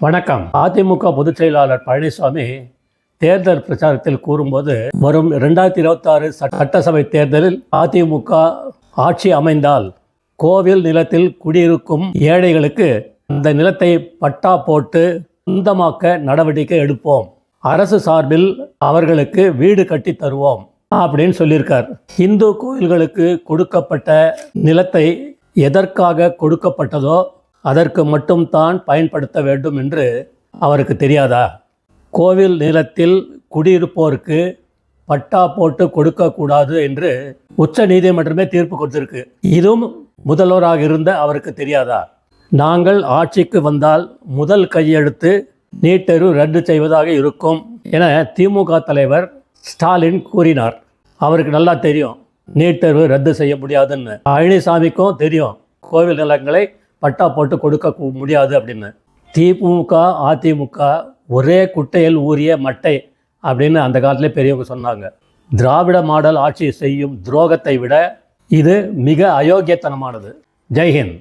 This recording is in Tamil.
வணக்கம். அதிமுக பொதுச் செயலாளர் பழனிசாமி தேர்தல் பிரச்சாரத்தில் கூறும்போது, வரும் 2026 சட்டசபை தேர்தலில் அதிமுக ஆட்சி அமைந்தால் கோவில் நிலத்தில் குடியிருக்கும் ஏழைகளுக்கு அந்த நிலத்தை பட்டா போட்டு சொந்தமாக்க நடவடிக்கை எடுப்போம், அரசு சார்பில் அவர்களுக்கு வீடு கட்டி தருவோம் அப்படின்னு சொல்லியிருக்கார். இந்து கோயில்களுக்கு கொடுக்கப்பட்ட நிலத்தை எதற்காக கொடுக்கப்பட்டதோ அதற்கு மட்டும்தான் பயன்படுத்த வேண்டும் என்று அவருக்கு தெரியாதா? கோவில் நிலத்தில் குடியிருப்போருக்கு பட்டா போட்டு கொடுக்கக்கூடாது என்று உச்ச நீதிமன்றமே தீர்ப்பு கொடுத்திருக்கு. இதுவும் முதல்வராக இருந்த அவருக்கு தெரியாதா? நாங்கள் ஆட்சிக்கு வந்தால் முதல் கையெழுத்து நீட் தேர்வு ரத்து செய்வதாக இருக்கும் என திமுக தலைவர் ஸ்டாலின் கூறினார். அவருக்கு நல்லா தெரியும் நீட் தேர்வு ரத்து செய்ய முடியாதுன்னு. பழனிசாமிக்கும் தெரியும் கோவில் நிலங்களை பட்டா போட்டு கொடுக்க முடியாது அப்படின்னு. திமுக அதிமுக ஒரே குட்டையில் ஊறிய மட்டை அப்படின்னு அந்த காலத்திலே பெரியவங்க சொன்னாங்க. திராவிட மாடல் ஆட்சி செய்யும் துரோகத்தை விட இது மிக அயோக்கியத்தனமானது. ஜெய்ஹிந்த்.